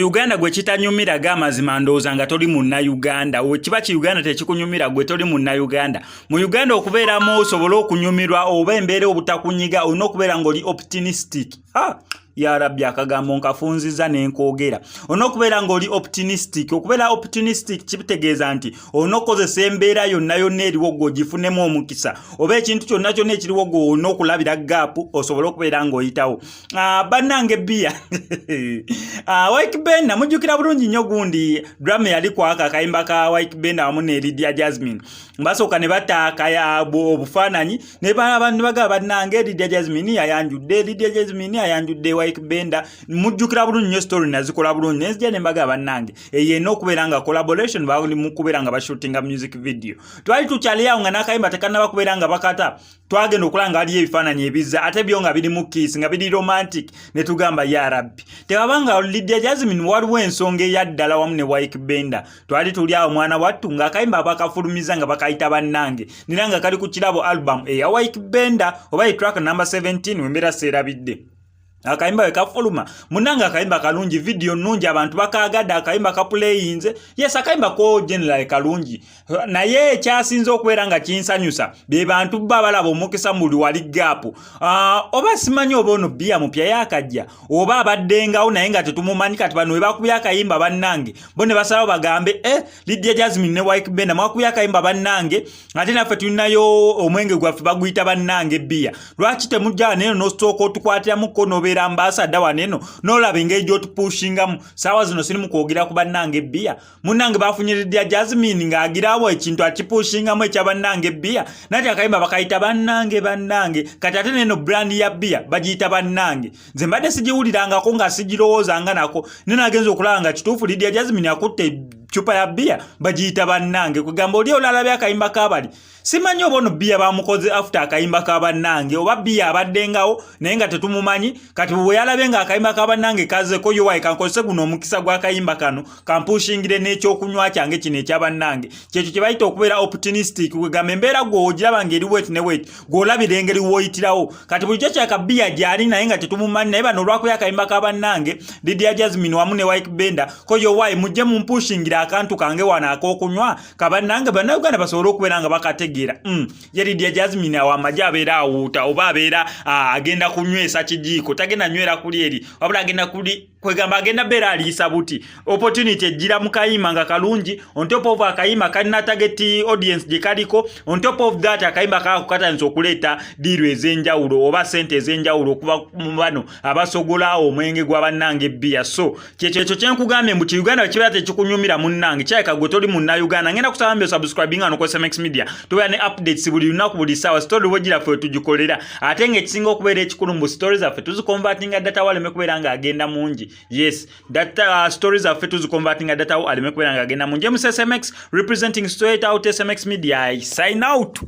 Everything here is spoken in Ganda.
Uganda gwe kitanyumira gamazima ndowooza nga toli munna Uganda. Kiba ki Uganda tekikunyumira gwe toli munna Uganda. Mu Uganda okubeeramu osobola okunyumirwa oba embeera obutakunyiga olina okubeera ng'oli optimistic. Ya Rabbi akagambo nkafunziza n'enkoogera. Olina okubeera ng'oli optimistic. Okubeera optimistic kitegeeza nti olina okukozesa embeera yonna yonna eriwo gwe ogifunemu omukisa. Oba ekintu kyonna kyonna ekiriwo gwe olina okulabira gaapu osobole okubeera ng'oyitawo. Banange bia. Ykee Benda mujjukira bulungi nnyo gundi drama yali kwaka akayimba ka Ykee Benda wamu ne Lydia Jazmine. Basooka ne bataaka obufaananyi ne bagamba Banange Lydia Jazmine yayanjudde Ykee Benda. Mujjukira bulungi nnyo story nazikola bulungi nezija ne bagamba Banange eyena okubeera nga collaboration bali mu kubeera nga bashootinga music video. Twali tukyali awo nga n'akayimba tekanaba kubeera nga bakata twagenda okulaba nga waliyo ebifaananyi ebizza ate byo nga biri mu kiss nga biri romantic ne tugamba ya Rabbi tewabanga Lydia Jazmine waliwo ensonga eyaddala wamu ne Ykee Benda. Twali tuli awo mwana wattu nga akayimba bakafulumiza nga bakayita Banange nira nga kali ku kirabo album eya Ykee Benda oba track number 17 wembeera seerabidde. Akayimba kafuluma munanga akayimba kalungi video nungi abantu bakaagadde akayimba kaplayinze. Yes akayimba ko general kalungi naye ekyasinze okubeera nga kinsanyusa be bantu babalaba omukisa muli wali gap. Oba simanyi oba ono bia mupya yakajja oba abaddengawo naye nga tetumumanyi kati bano bakubya akayimba Banange bo ne basalawo bagambe Lydia Jazmine ne Ykee Benda mwakubya akayimba Banange ate naffe tulinayo omwenge gwaffe baguyita Banange bia. Lwaki temujja neno nostoko tukwatira mukono ambassador waneno nolaba engeri otupushingamu sawa zino sirimu kwogera ku Banange bia. Munange bafunye Lydia Jazmine ng'agirawo ekintu akipushingamu ekya Banange bia nati akayimba bakayita Banange kati ate neno brand ya bia bagiyita Banange. Nze mbadde sigiwulirangako nga sigirowoozanga nako neno agenza okulaba nga kituufu Lydia Jazmine akutte chupa ya bia bagiyita Banange kugamba oli olalabye akayimba kabali. Simanyi oba ono bia bamukoze after akayimba ka Banange oba bia abaddengawo naye nga tetumumanyi kati bwe yalabye nga akayimba ka Banange kazzeko yo wayi kankozese guno omukisa gw'akayimba kano kampushingire n'ekyokunywa kyange kino ekya Banange. Kyekyo kye bayita okubeera optimistic kugamba embeera gwe ogiraba ng'eri wet ne wet gw'olabira engeri w'oyitirawo kati bulijjo kyaka bia gyali naye nga tetumumanyi naye bano olwakuya akayimba ka Banange Lydia Jazmine wamu ne Ykee Benda ko yo wayi mujje mumpushingira akantu kange wano ak'okunywa ka Banange bannayuganda basobole okubeera nga bakategeera. Ye Lydia Jazmine awo amajja abeera awuuta oba abeera agenda kunywesa kijiiko tagenda nywera kuli eri wabula agenda kuli kwegamba agenda beera aliisa buti opportunity ejjira Mukayimba nga kalungi on top of akayimba kalina target audience gye kaliko on top of that akayimba kakukatanyisa okuleeta diiru ez'enjawulo oba sente ez'enjawulo okuba mu bano abasogola omwenge gwa Banange bia. So kyekyo kyenkugambye mbu Uganda kibeera tekikunyumira munnange kyayika gwe toli munna Uganda ngenda kusaba mbyo subscribing ano ku SMX Media tubeera ne updates buli lunaku buli ssaawa story wojira ffe tugikolera ate ng'ekisinga okubeera ekikulu mbu stories zaffe tuzikonvertinga data waleme kubeera ng'agenda mungi. Yes data stories zaffe tuzikonvertinga data aleme kubeera ng'agenda mungi. SMX representing straight out SMX Media. I sign out.